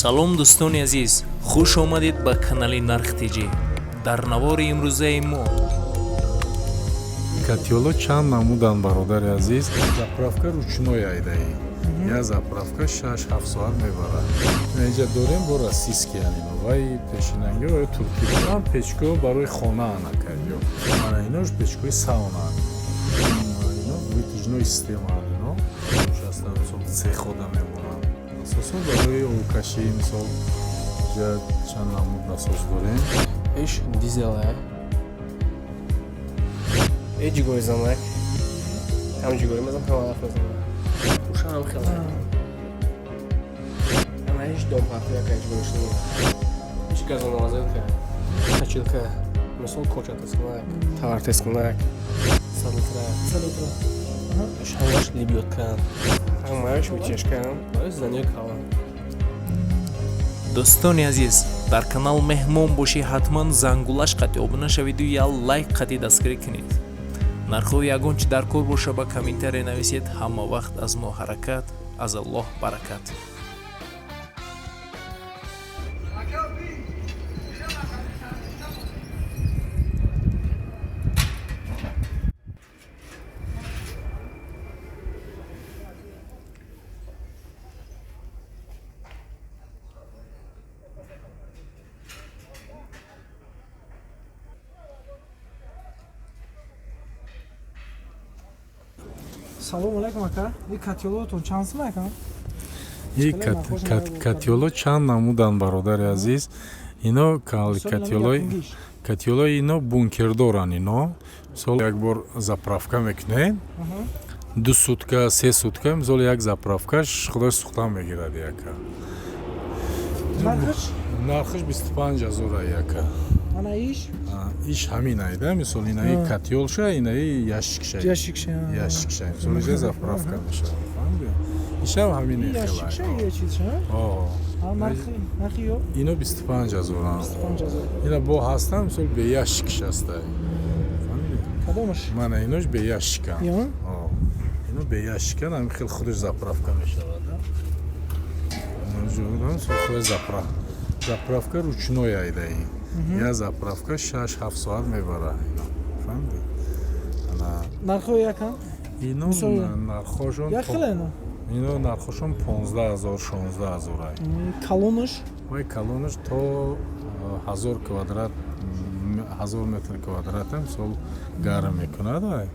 салом дӯстони азиз, хуш омадед ба канали Нарх Тиҷи. Дар навори имрӯзаи мо Катёло чанд намудан, бародари азиз. Заправка ручной айдаи. Я заправка 6-7 соат мебарад. Инҷа дорем бо российски анина вай пешинанги ва турки. Ман печко барои хона анакаё. Мана инош печкои сауна. Ино вытяжной система анина. Шастан сол цехода мемонад. Асосан барои овкашӣ мисол ҷа чанд намуд насоз дорем. Иш дизел جیگوری زمک هم جیگوری مثلا هم حرف میزنم پوشم هم خیلی اما هیچ دوم حرفی که جیگوریش نمید هیچ گاز نوازه که تچیل که مثلا کوچه تسکنک تاور تسکنک سلیتره اش همش لیبیوت کن همش ویچش کن برای زنی کالم дӯстони азиз, дар канал меҳмон бошӣ, ҳатман зангулаш қатъи обуна шавиду я лайк қатъи дастгирӣ кунед. нархҳои ягон чи дар кор боша ба комментария нависед. ҳама вақт аз мо ҳаракат, аз Аллоҳ баракат. салом алайкум ака. И катёлотон чанд сум ака? И катёло чанд намудан, бародари азиз. Ино катёлои ино бункердоран. Ино мисол як бор заправка мекунед, 2 сутка 3 сутка мисол як заправкаш худой сухтан мегирад яка. нархиш 25000 яка. Ана иш? Иш ҳамин айда, мисол инаи катёлша, инаи ящикша. Ящикша. Мисол иҷа заправка мешавад. Фаҳмидед? Ишам ҳамин хела. Ящикша ё чизша? Нархи ё? Ино 25000. 25000. Ина бо ҳастан, мисол бе ящикш аста. Фаҳмидед? Кадомаш? Мана инош бе ящика. Ё? Ино бе ящика, ҳам хел худаш заправка мешавад. Наҷудам сохои заправка ручной айдаи. Я заправка 6-7 соат мебарад. Фаҳмидед? Нархҳо якам? Ино нархошон як хелено? ино нархошон 15000 16000 ай. Калонаш? Вай калонаш то 1000 квадрат 1000 метр квадрат мисол гарм мекунад ай.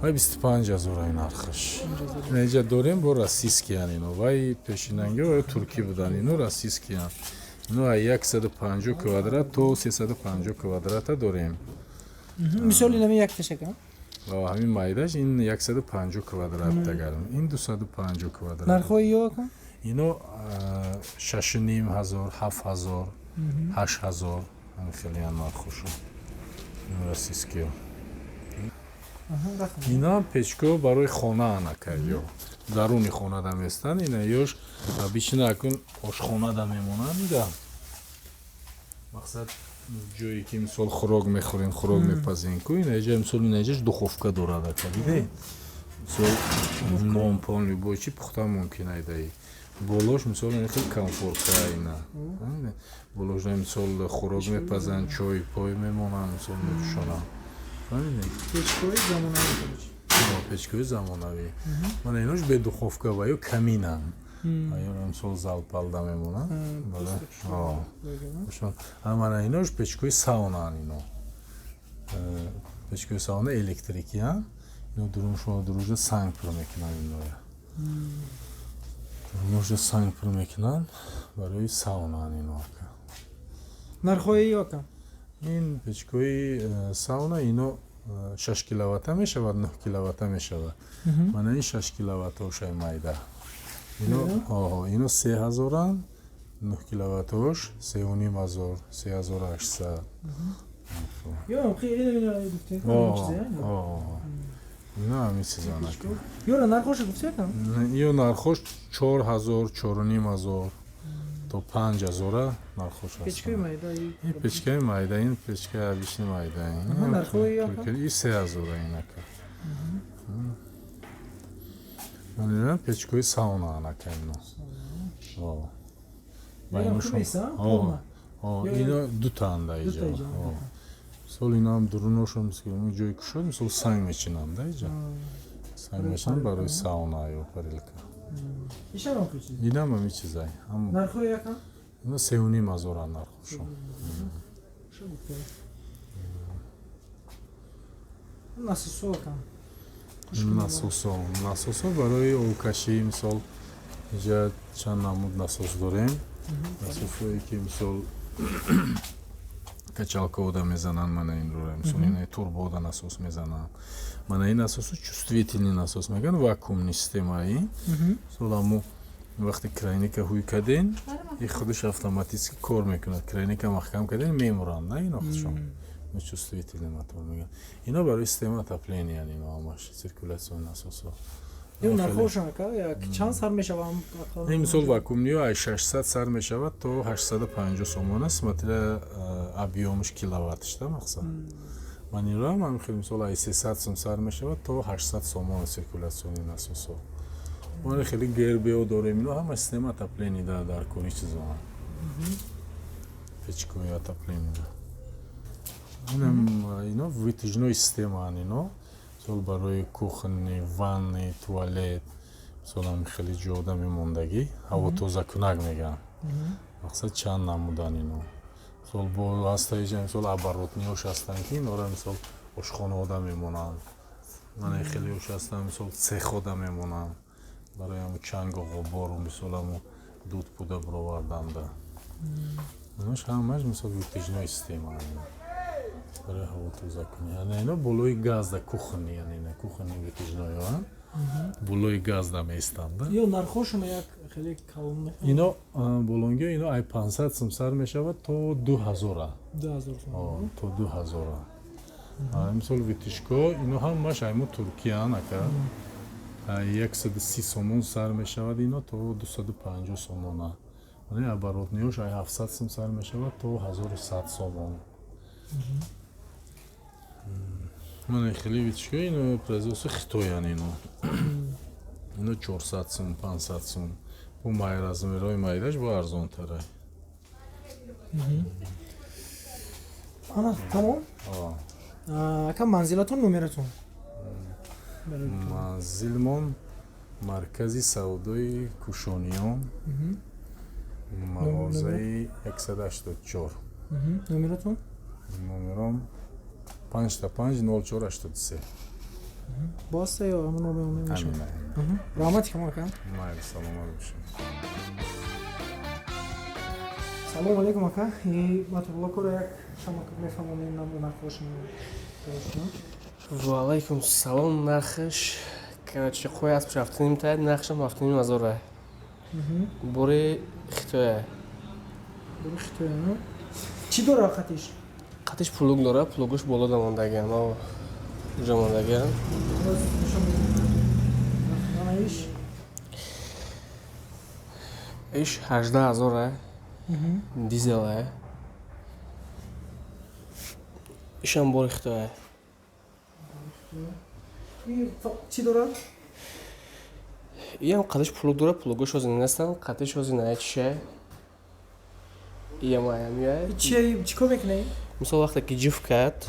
Вай 25000 ай нархаш. Инҷа дорем бо российски анино. Вай пешинанги ва турки будан. Ино российски ан. Ну, 150 квадрат то 350 квадрата дорем. Мисоли нами як ташакам? Ҳамин майдаш ин 150 квадрат тагарм. Ин 250 квадрат. Нархҳои ё акам? Ино 6500, 7000, 8000 хеле нархош. Российски. Ина печко барои хона анакаё. Даруни хона да местан, ина ёш обычно акун ошхона да мемонад ида. Мақсад ҷое ки мисол хӯрок мехӯрем, хӯрок мепазем ку, ина ҷа мисол ина ҷаш духовка дорад ака диде. Мисол нон пон любой чи пухта мумкин айдаи. Болош мисол ина хел комфортка ина. Болош мисол хӯрок мепазан, чой пой мемонад, мисол мепӯшонад. Печкои замонавӣ. Печкои замонавӣ. Мана инош бе духовка ва ё каминан. Ё мисол залпалда мемонад. Мана инош печкои саунан ино. Печкои сауна электрикиян. Ино шумо дуружа санг пур мекунанд иноя. Дуружа санг пур мекунанд барои саунан ино. Нархҳои ё акам? Ин печкои сауна ино 6 киловатта мешавад, 9 киловатта мешавад. Мана ин 6 киловаттошай майда. Ино 3000, 9 киловаттош 3500, 3800. Ё, хеле гуфтед. Ино ҳамин чизанак. Ёра нархош гуфтед акам? Ё нархош 4000, 4500 то 5000 нархош аст. Печкаи майда. Ин печкаи майда, ин печкаи обични майда. Нархҳои якам? Ин 3000 инака. Манина печкои сауна анака ино. Хубиса, полна. Ино дутанда иҷа. Мисол ино ҳам дуруношо мисол ҷои кушод мисол санг мечинам да иҷа. Санг мечинам барои сауна ё парилка. Ишам кучи. Инам ҳам чизай. Ҳам Нархо якам? ино 3,5 нархошо. Насосокам. Насосо барои обкашӣ мисол иҷа чанд намуд насос дорем. Насосое ки мисол качалкаода мезананд мана инро мисол ин турбода насос мезананд. Мана ин насосо чувствительный насос меган вакуумни системаи. Мисол аммо вақте крайника ҳуй каден ин худаш автоматически кор мекунад. Крайника маҳкам каден мемуранд на ино худшон. Чувствительный мотор меган. Ино барои система отопления ино ҳамаш циркулясиони насосо. Ин нархошам ка як чанд сар мешавам? Ин мисол вакуумниё ай 600 сар мешавад то 850 сомон аст смотря объёмиш киловаттш да мақсад. Манило ҳам хеле мисол ай 300 сом сар мешавад то 800 сомон циркулясиони насосо. Ман хеле гербео дорем ино ҳама система отопления дар кори чизо. Печковое отопление. Ино вытяжной система ино. Мисол барои кухни, ванни, туалет, мисол ҳам хеле ҷода мемондагӣ, ҳаво тозакунак меган. Мақсад чанд намудан ино. Мисол бо ҳастаи ҷа мисол оборотниёш ҳастанд ки инора мисол ошхонаода мемонанд. Мана хеле ош ҳастанд мисол цехода мемонанд. Барои ҳамо чангу ғубору мисол ҳамо дуд пуда бироварданда. Инош ҳамаш мисол вытяжной система ино. Барои ҳаво тозакунӣ. Ино болои газда кухни, яъне кухни вытяжноиё. Болои газда меистанд. Ё нархошам як хеле калон. Ино болонгиё ино ай 500 сом сар мешавад то 2000. 2000 сом. То 2000. Мисол витишко ино ҳамаш аймо Туркиян ака. 130 сомон сар мешавад ино то 250 сомона. Мане оборотниёш ай 700 сом сар мешавад то 1100 сомон. Мане хеле витишко ино производство Хитоян ино. Ино 400 сом, 500 сом. Бо май размерои майдаш бо арзонтарай. Ана тамом? Ака манзилатон номератон? Манзилмон маркази савдои Кушониён. Мағозаи 184. Номератон? Номером 505-0483. Баста ё ҳамон номер мешавад? Амин. Раҳмати кама ака. Майли, саломат бошед. Салому алейкум ака. Матбуло кора як шама мефаҳмонем нархошам. Ва алейкум салом. Нархаш короче қой аст рафтаним тайд нархашам рафтаним азора. Бори Хитоя. Бори Хитоя, ну? Чӣ дора хатиш? Хатиш пулук дора, пулугаш болода мондаган, о ҷо мондаган. Иш 18000 дизел е. Ишам бори Хитоя. Чӣ дора? Иам қадиш пулук дора, пулугаш ҳозин нестан, қадиш ҳозин ая чише. Иам аям яй. Чӣ кор мекунӣ? Мисол вақте ки ҷифт кард,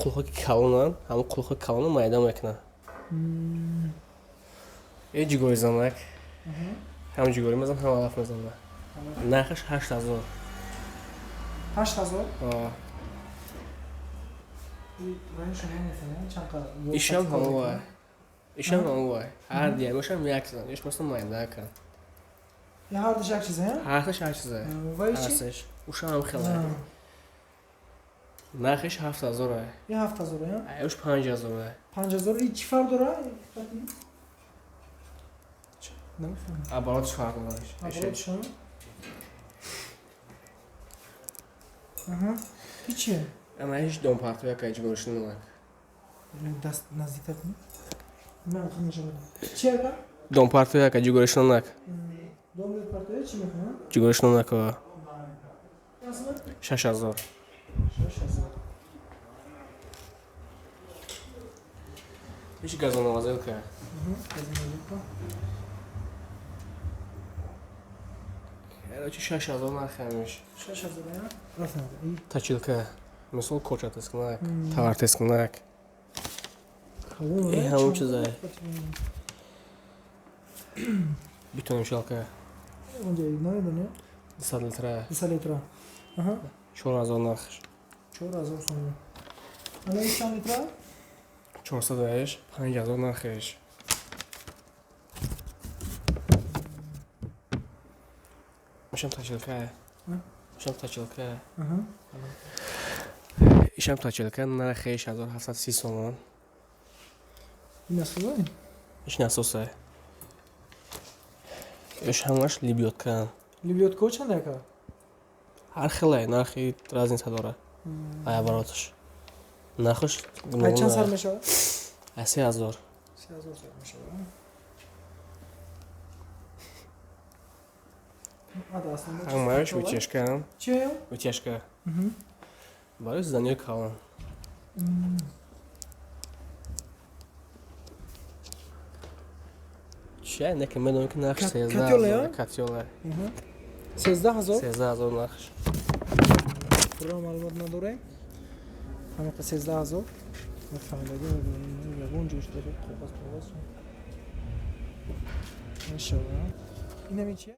қулҳои калонанд, ҳамон қулҳои калона майда мекунад. Е ҷигори замак. ҳам ҷигори мезанам, ҳам алаф мезанам. Нархаш 8000. 8000? Ишам ҳамовай. Ишам ҳамовай. Ҳар диямашам як зан. Иш масалан майда кан. Я ҳардаш як чиз е? Ҳарташ як чиз е. Вай чӣ? Ҳасташ. Ушам ҳам хеле. Нархаш 7000 е. Я 7000 е? Айш 5000 е. 5000 и чӣ фарқ дора? Оборотш фарқ дораш. Оборотш? Аҳа. И чӣ? Ана иш домпарту як ҷигориш намак. Даст наздиктар кунӣ. Ман хамишам. Чӣ ака? Домпарту як ҷигориш намак. Домпарту чӣ мекунад? Ҷигориш намак. 6000. 6000. Иш газонавозилка. Газонавозилка. Короче, 6000 нархамиш. 6000 я? Раст нада. И Точилка. Мисол коча тест кунак, товар тест кунак. халон. Ҳамон чизае. Битоним шалка. Онҷа идное дуня. 200 литра. 200 литра. Аҳа. 4000 нархш. 4000 сом. Ана 200 литра? 400 даеш, 5000 нархш. Ишам точилка. Ишам точилка. Аҳа. Ишам точилка нархш 1730 сомон. Ин асосай? Иш насосай. Иш ҳамаш либётка. Либётка чанд яка? Ҳар хелай нархи разница дора. Ай оборотш. Нархш Ай чанд сар мешавад? 3000. 3000 сар мешавад. Ада аслан. Ҳамаш витяшка. Чӣ? Витяшка. Мгм. Барои зидани калон. Чия неки медонам ки нархш 13000. Катёла. 13000? 13000 нархш. Пурра маълумот надорем. Ҳамақа 13000. Нафаҳмидаги ягон ҷӯш дори қоғоз. Мешавад. Инами чия?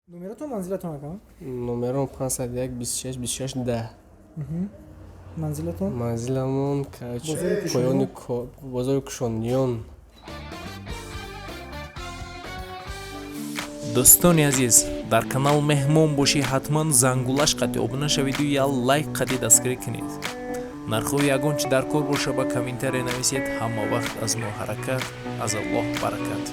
Номератон манзилатон акам? Номерон 501 26 26 10. Манзилатон? Манзиламон Бозори Кушониён. поёни бозори Кушониён. дӯстони азиз дар канал меҳмон бошӣ ҳатман зангулаш қати обуна шавиду я лайк қати дастгирӣ кунед нархҳои ягон чи дар кор боша ба комментария нависед ҳама вақт аз мо ҳаракат аз Аллоҳ баракат.